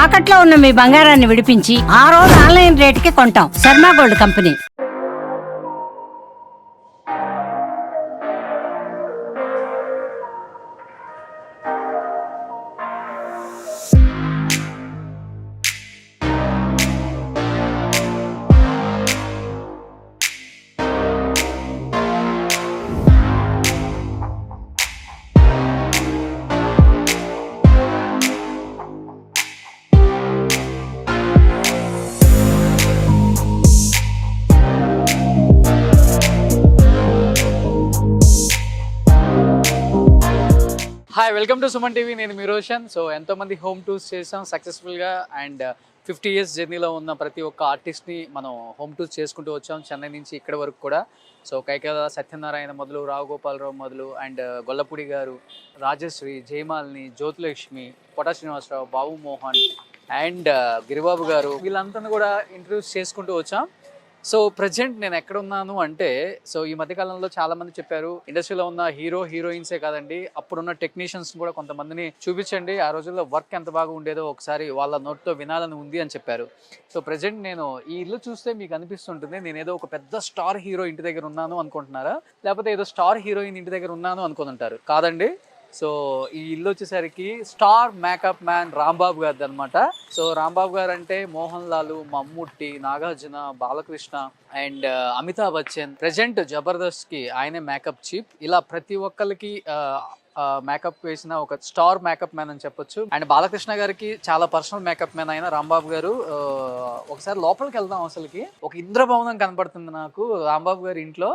తాకట్లో ఉన్న మీ బంగారాన్ని విడిపించి ఆ రోజు ఆన్లైన్ రేటుకి కొంటాం. Sharma gold company. Hi, welcome to Suman TV. నేను మీ రోషన్. సో ఎంతోమంది హోమ్ టూర్స్ చేసాం సక్సెస్ఫుల్గా. అండ్ 50 years జర్నీలో ఉన్న ప్రతి ఒక్క ఆర్టిస్ట్ని మనం హోమ్ టూర్స్ చేసుకుంటూ వచ్చాం, చెన్నై నుంచి ఇక్కడి వరకు కూడా. సో కైకల సత్యనారాయణ మొదలు, రావు గోపాలరావు మొదలు, అండ్ గొల్లపూడి గారు, రాజశ్రీ, జయమాలిని, జ్యోతిలక్ష్మి, పొటా శ్రీనివాసరావు, బాబు మోహన్ అండ్ గిరిబాబు గారు, వీళ్ళంతా కూడా ఇంటర్వ్యూస్ చేసుకుంటూ వచ్చాం. సో ప్రజెంట్ నేను ఎక్కడ ఉన్నాను అంటే, సో ఈ మధ్యకాలంలో చాలా మంది చెప్పారు ఇండస్ట్రీలో ఉన్న హీరోయిన్సే కాదండి, అప్పుడున్న టెక్నీషియన్స్ కూడా కొంతమందిని చూపించండి, ఆ రోజుల్లో వర్క్ ఎంత బాగా ఉండేదో ఒకసారి వాళ్ళ నోట్తో వినాలని ఉంది అని చెప్పారు. సో ప్రజెంట్ నేను ఈ ఇల్లు చూస్తే మీకు అనిపిస్తుంటుంది నేను ఏదో ఒక పెద్ద స్టార్ హీరో ఇంటి దగ్గర ఉన్నాను అనుకుంటున్నారా, లేకపోతే ఏదో స్టార్ హీరోయిన్ ఇంటి దగ్గర ఉన్నాను అనుకుంటుంటారు. కాదండి. సో ఈ ఇల్లు వచ్చేసరికి స్టార్ మేకప్ మ్యాన్ రాంబాబు గారిది అనమాట. సో రాంబాబు గారు అంటే మోహన్ లాల్, మమ్ముట్టి, నాగార్జున, బాలకృష్ణ అండ్ అమితాబ్ బచ్చన్. ప్రెజెంట్ జబర్దస్త్ కి ఆయనే మేకప్ చీఫ్. ఇలా ప్రతి ఒక్కరికి మేకప్ వేసిన ఒక స్టార్ మేకప్ మ్యాన్ అని చెప్పొచ్చు. అండ్ బాలకృష్ణ గారికి చాలా పర్సనల్ మేకప్ మ్యాన్ అయిన రాంబాబు గారు. ఒకసారి లోపలికి వెళ్దాం. అసలుకి ఒక ఇంద్రభవనం కనపడుతుంది నాకు రాంబాబు గారి ఇంట్లో.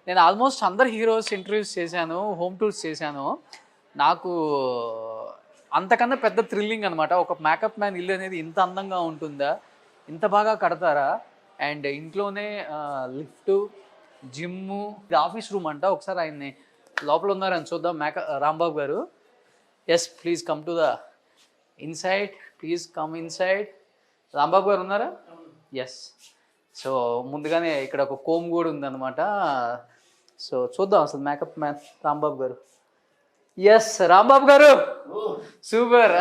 నేను ఆల్మోస్ట్ అందరు హీరోస్ ఇంటర్వ్యూస్ చేశాను, హోమ్ టూర్స్ చేశాను. నాకు అంతకన్నా పెద్ద థ్రిల్లింగ్ అనమాట. ఒక మేకప్ మ్యాన్ ఇల్లు అనేది ఇంత అందంగా ఉంటుందా, ఇంత బాగా కడతారా. అండ్ ఇంట్లోనే లిఫ్ట్, జిమ్ము, ఇది ఆఫీస్ రూమ్ అంట. ఒకసారి ఆయన్ని లోపల ఉన్నారని చూద్దాం. రాంబాబు గారు. Yes, please come to the inside, please come inside. Rambabu గారు ఉన్నారా? ఎస్. సో ముందుగానే ఇక్కడ ఒక కోమ్ కూడా ఉందన్నమాట. సో చూద్దాం అసలు మేకప్ మ్యాన్ రాంబాబు గారు. ఎస్, రాంబాబు గారు, సూపర్.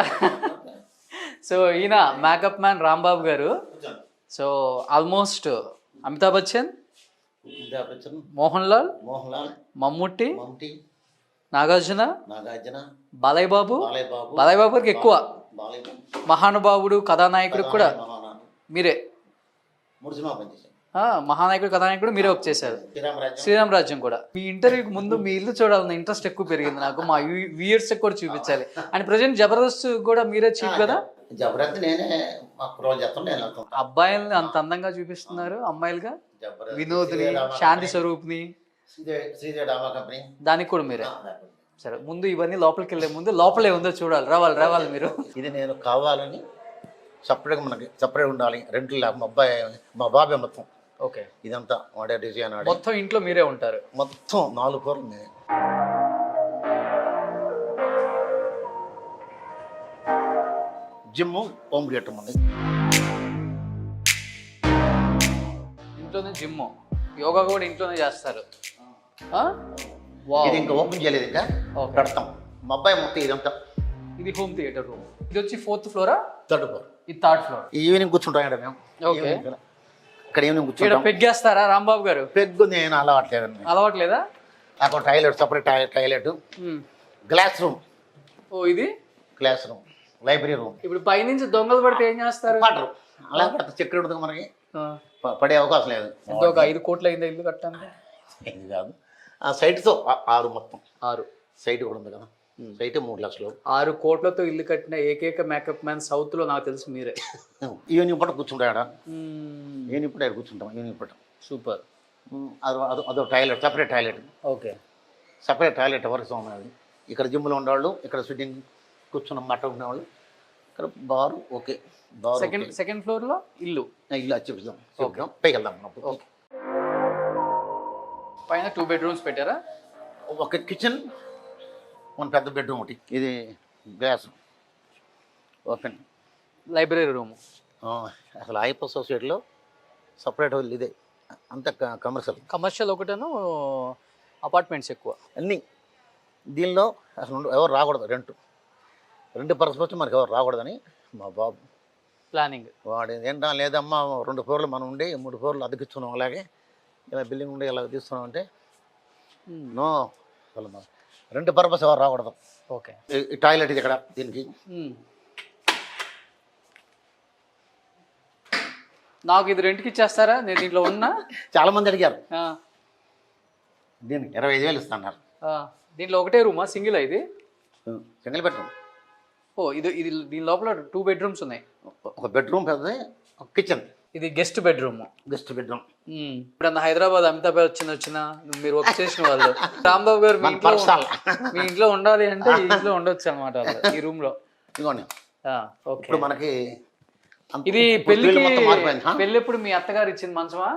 సో ఈయన మేకప్ మ్యాన్ రాంబాబు గారు. సో ఆల్మోస్ట్ అమితాబ్ బచ్చన్, మోహన్ లాల్, మమ్ముట్టి, నాగార్జున, బాలయ్య బాబు గారికి ఎక్కువ. మహానుభావుడు కథానాయకుడు కూడా మీరే. మహానాయకుడు కథానాయకుడు మీరే వర్క్ చేశారు. శ్రీరామ్ రాజ్యం కూడా. మీ ఇంటర్వ్యూకి ముందు మీ ఇల్లు చూడాలన్న ఇంట్రెస్ట్ ఎక్కువ పెరిగింది నాకు. మా వ్యూయర్స్ కూడా చూపించాలి. అండ్ ప్రజెంట్ జబర్దస్త్ కూడా మీరే చీఫ్ కదా. అబ్బాయిల్ని అంత అందంగా చూపిస్తున్నారు, అమ్మాయిలుగా వినోద్ని, శాంతి స్వరూప్ని, దానికి కూడా మీరే. సరే, ముందు ఇవన్నీ లోపలికి వెళ్ళే ముందు లోపలే ఉందో చూడాలి. రావాలి మీరు. ఇది నేను కావాలని సపరేట్గా మనకి సపరేట్ ఉండాలి. రెంట్లు లేక మా బాబాయ్ మొత్తం. ఓకే, ఇదంతా వాడే డిజైన్ మొత్తం ఇంట్లో మీరే ఉంటారు. మొత్తం 4 ఫ్లోర్లు ఉంది. జిమ్, హోమ్ థియేటర్ ఉంది. ఇంట్లోనే జిమ్, యోగా కూడా ఇంట్లోనే చేస్తారు. ఇది ఇంకా ఓపెన్ చేయలేదు, ఇంకా పెడతాం. మా అబ్బాయి మొత్తం ఇదంతా. ఇది హోమ్ థియేటర్ రూమ్. ఇది వచ్చి 4th ఫ్లోరా? 3rd floor. ఇది 3rd ఫ్లోర్. ఈవినింగ్ కూర్చుంటాం ఇక్కడ మేము. ఓకే, ఇక్కడ ఈవినింగ్ కూర్చుంటాం. పెగ్గేస్తారా రాంబాబు గారు? పెగ్గు నేను అలవాట్లేదా? నాకు toilet, separate toilet, glass room. ఓ, ఇది క్లాస్ రూమ్, లైబ్రరీ రూమ్. ఇప్పుడు పైనుంచి దొంగలు పడితే ఏం చేస్తారు? పడరు. అలా పడితే చక్కెర ఉంటుంది మనకి, పడే అవకాశం లేదు. ఒక 5 కోట్ల అయిందా ఇల్లు కట్టడానికి? ఇది కాదు, ఆ సైట్తో 6 మొత్తం. 6 సైట్ కూడా ఉంది కదా. సైట్ 3 లక్షలు. 6 కోట్లతో ఇల్లు కట్టిన ఏకైక మేకప్ మ్యాన్ సౌత్ లో నాకు తెలుసు మీరే. ఈవినింగ్ పూట కూర్చుంటాడ. ఈవినింగ్ పూట కూర్చుంటాం. ఈవినింగ్ పూట సూపర్. అదో toilet, separate toilet. Okay, separate toilet వరకు ఉన్నది. ఇక్కడ జిమ్లో ఉండేవాళ్ళు, ఇక్కడ సిట్టింగ్ కూర్చున్న మాట ఉండేవాళ్ళు, ఇక్కడ బారు. ఓకే, సెకండ్ ఫ్లోర్ లో ఇల్లు చూపిద్దాం. పైకి వెళ్దాం. ఓకే, పైన 2 bedrooms పెట్టారా? ఒక కిచెన్, 1 పెద్ద బెడ్రూమ్ ఒకటి. ఇది గ్లాస్ ఓపెన్. Library room. అసలు ఐపో సొసైటీలో సపరేట్ ఇదే అంత కమర్షియల్ ఒకటేను, అపార్ట్మెంట్స్ ఎక్కువ అన్నీ. దీనిలో అసలు ఎవరు రాకూడదు. రెంట్ పర్పస్ వచ్చి మనకి ఎవరు రాకూడదని మా బాబు ప్లానింగ్. వాడు ఏంటా లేదమ్మా 2 ఫ్లోర్లు మనం ఉండి 3 ఫ్లోర్లు అద్దెకిస్తున్నాం, అలాగే ఇలా బిల్డింగ్ ఉండి ఇలా తీస్తున్నాం అంటే నో, అసలు 2 పర్పస్ ఎవరు రాకూడదు. ఓకే. ఈ టాయిలెట్ ఇది ఇక్కడ దీనికి. నాకు ఇది రెంట్కి ఇచ్చేస్తారా, నేను దీంట్లో ఉన్నా? చాలామంది అడిగారు, ఆ, దీనికి 25,000 ఇస్తున్నారు. ఆ. దీంట్లో ఒకటే రూమా, సింగిల్ ఇది? Single bedroom. ఓ, ఇది దీని లోపల 2 బెడ్రూమ్స్ ఉన్నాయి. ఒక బెడ్రూమ్ పెద్దది, ఒక కిచెన్. ఇది గెస్ట్ బెడ్రూమ్. Guest bedroom. ఇప్పుడు హైదరాబాద్ అమితాబ్ వచ్చిన మీరు వర్క్ చేసిన వాళ్ళు రాంబాబు గారు మీ ఇంట్లో ఉండాలి అంటే ఈ ఇంట్లో ఉండొచ్చు అనమాట, ఈ రూమ్ లో. ఇదిగోండి. ఓకే. ఇప్పుడు మనకి ఇది పెళ్లి ఎప్పుడు మీ అత్తగారు ఇచ్చింది మంచమా?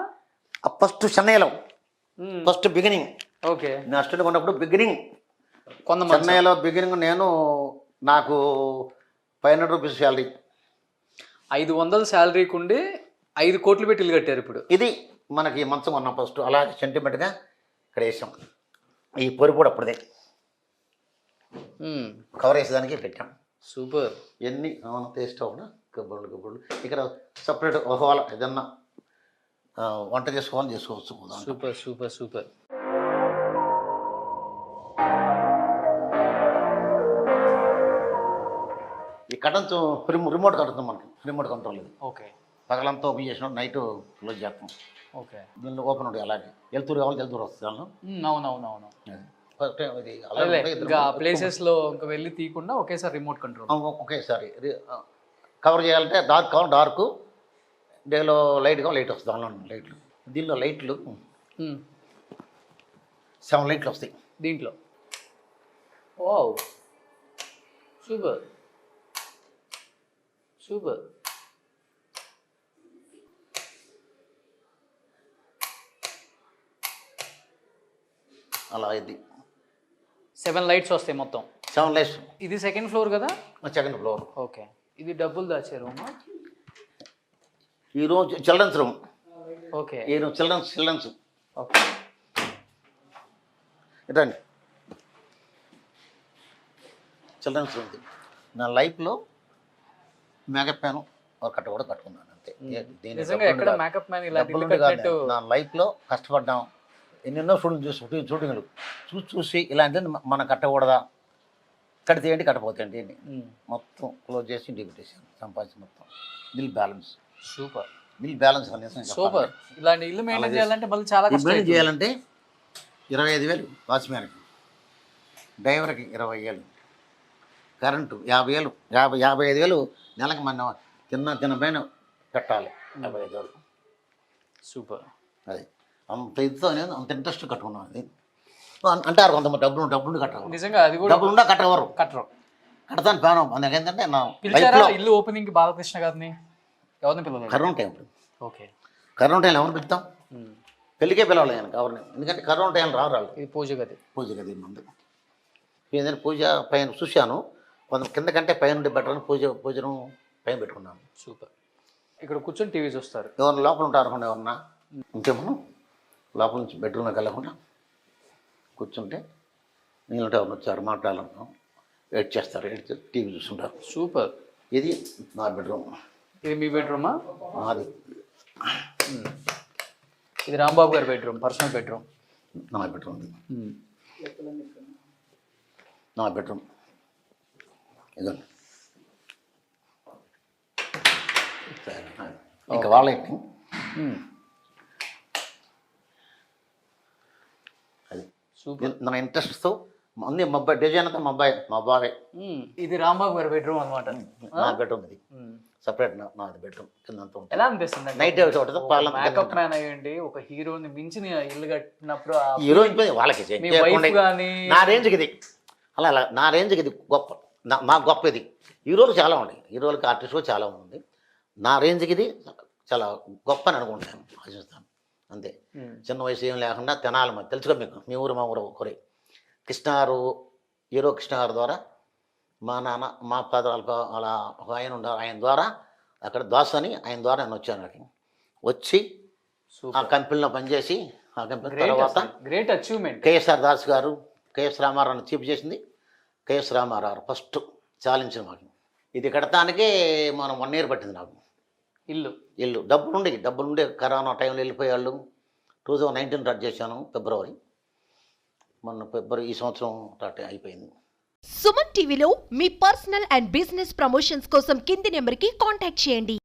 ఫస్ట్ చెన్నైలో ఫస్ట్ బిగినింగ్. ఓకే. నేను అస్టెంట్ ఉన్నప్పుడు బిగినింగ్ కొంతమంది చెన్నైలో బిగినింగ్. నేను నాకు 500 రూపీస్ శాలరీ, 500 శాలరీకి ఉండి 5 కోట్లు పెట్టి ఇల్లు కట్టారు ఇప్పుడు. ఇది మనకి మంచం ఉన్నాం ఫస్ట్, అలాగే సెంటిమెంట్గా ఇక్కడ వేసాం. ఈ పొరి కూడా అప్పుడే కవర్ వేసేదానికి పెట్టాం. సూపర్. ఎన్ని టేస్ట్ కూడా కబుర్లు ఇక్కడ సపరేట్ ఒకవేళ ఏదన్నా వంట చేసుకోవాలని చేసుకోవచ్చు. Super super super. ఈ కటన్స్ రిమోట్ కడుతుంది మనకి, రిమోట్ కంట్రోల్ ఇది. ఓకే. పగలంతా ఓపెన్ చేసినప్పుడు నైట్ క్లోజ్ చేస్తాం. ఓకే. దీనిలో ఓపెన్ ఉంటుంది, అలాగే వెళ్తూరు కావాలి వెళ్తూరు వస్తుంది దానిలో. అవునవునవును. ఫస్ట్ టైం ఇది ఇంకా ప్లేసెస్ లో ఇంకా వెళ్ళి తీయకుండా ఒకేసారి రిమోట్ కంట్రోల్. ఒకేసారి కవర్ చేయాలంటే డార్క్, డేలో లైట్గా లైట్ వస్తుంది. దానిలో లైట్లు, దీనిలో లైట్లు 7 లైట్లు వస్తాయి దీంట్లో. ఓ సూపర్ సూపర్. అలా ఇది 7 లైట్స్ వస్తాయి మొత్తం. 7 లైట్స్. ఇది సెకండ్ ఫ్లోర్ కదా? Second floor. ఓకే. ఇది డబ్బులు దాచే రూమా? ఈరోజు చిల్డ్రన్స్ రూమ్. ఓకే. ఈరోజు చిల్డ్రన్స్. ఓకే. ఇటండి చిల్డ్రన్స్ రూమ్. నా లైఫ్లో మేకప్ మ్యాన్ ఒక కట్ట కూడా కట్టుకున్నాను అంతే. నిజంగా ఎక్కడ మేకప్ మ్యాన్ ఇలా ఇల్లు కట్టినట్టు నా లైఫ్లో కష్టపడ్డాం. ఎన్నెన్నో షూటింగ్లు చూసి ఇలాంటి మనం కట్టకూడదా, కడితే ఏంటి కట్టపోతే ఏంటి మొత్తం క్లోజ్ చేసి ఇంటికి పెట్టేసాను. సంపాదించి మొత్తం bill balance. Super. Bill balance super. ఇలాంటి ఇల్లు మెయింటైన్ చేయాలంటే మళ్ళీ చాలా మెయింటైన్ చేయాలంటే 25,000 వాచ్మ్యాన్కి, డ్రైవర్కి 20,000, కరెంటు 50,000, 55,000 నెలకి మన తిన్న పైన పెట్టాలి. 55,000. సూపర్. అది అంత ఇదితో నేను అంత ఇంట్రెస్ట్ కట్టుకున్నాను. అది అంటారు కొంతమంది డబ్బులు కట్టరు. నిజంగా అది కూడా డబ్బులుండా కట్టవరు. కడతాను ప్యాను. అందుకు ఏంటంటే నా పిలిచారా ఇల్లు ఓపెనింగ్ కి బాలకృష్ణ గారిని? ఎవరిని పిలవాలి? Corona time. ఓకే. కరోనా టైంలో ఎవరిని పిలుస్తాం? పెళ్ళికే పిలవాలి నేను ఎవరిని, ఎందుకంటే కరోనా టైంలో రావాలి. ఇది పూజ గది ముందు ఏదైనా పూజ పైన చూశాను. కొంత కింద కంటే పైన ఉండే బెటర్ అని పూజను పైన పెట్టుకున్నాను. సూపర్. ఇక్కడ కూర్చొని టీవీ చూస్తారు. ఎవరిని లోపల ఉంటారు అనుకోండి, ఎవరన్నా ఇంకేమో లోపల నుంచి బెడ్రూమ్లోకి వెళ్ళకుండా కూర్చుంటే నీళ్ళంటే ఎవరిని వచ్చారు మాట్లాడాలను వెయిట్ చేస్తారు, టీవీ చూస్తుంటారు. సూపర్. ఇది నా బెడ్రూమ్. ఇది మీ బెడ్రూమా? నాది. ఇది రాంబాబు గారి బెడ్రూమ్, పర్సనల్ బెడ్రూమ్. నా బెడ్రూమ్. నా బెడ్రూమ్ ఇదండి. ఇంకా వాళ్ళ అది నా ఇంట్రెస్ట్తో అన్ని మా అబ్బాయి డిజైన్ అంతా మా బాబాయ్. ఇది రాంబాబు గారి బెడ్రూమ్ అనమాట. నా బెడ్రూమ్ ఇది సపరేట్. నాది బెడ్రూమ్ కిందంతా ఉంటుంది. ఎలా అనిపిస్తుంది నైట్ మేకప్ మ్యాన్ అయ్యండి ఒక హీరోని మించిన ఇల్లు కట్టినప్పుడు? హీరోయిన్ వాళ్ళకి నా రేంజ్కి ఇది అలా నా రేంజ్కి ఇది గొప్ప, నాకు గొప్ప ఇది. హీరోలు చాలా ఉన్నాయి, హీరోలకి ఆర్టిస్టులు చాలా ఉంది. నా రేంజ్కి ఇది చాలా గొప్ప అని అనుకుంటాను, ఆశిస్తాను అంతే. చిన్న వయసు ఏం లేకుండా తెనాలి మరి తెలుసుకో మీకు, మీ ఊరు మా ఊరు ఒకరే. కృష్ణగారు, హీరో కృష్ణగారు ద్వారా మా నాన్న మా పదాలు అలా ఒక ఆయన ఉన్నారు, ఆయన ద్వారా అక్కడ దోశ అని ఆయన ద్వారా నేను వచ్చాను. అక్కడికి వచ్చి ఆ కంపెనీలో పనిచేసి ఆ కంపెనీ తర్వాత గ్రేట్ అచీవ్మెంట్. కేఎస్ఆర్ దాస్ గారు, కేఎస్ రామారావు చీఫ్ చేసింది కేఎస్ రామారావు ఫస్ట్ చాలించిన మాకు. ఇది కడతానికే మనం 1 ఇయర్ పట్టింది నాకు. ఇల్లు డబ్బులుండే కరోనా టైంలో వెళ్ళిపోయేవాళ్ళు. 2019 స్టార్ట్ చేశాను ఫిబ్రవరి. మొన్న ఫిబ్రవరి ఈ సంవత్సరం స్టార్ట్ అయిపోయింది. సుమన్ టీవీలో మీ పర్సనల్ అండ్ బిజినెస్ ప్రమోషన్స్ కోసం కింది నెంబర్కి కాంటాక్ట్ చేయండి.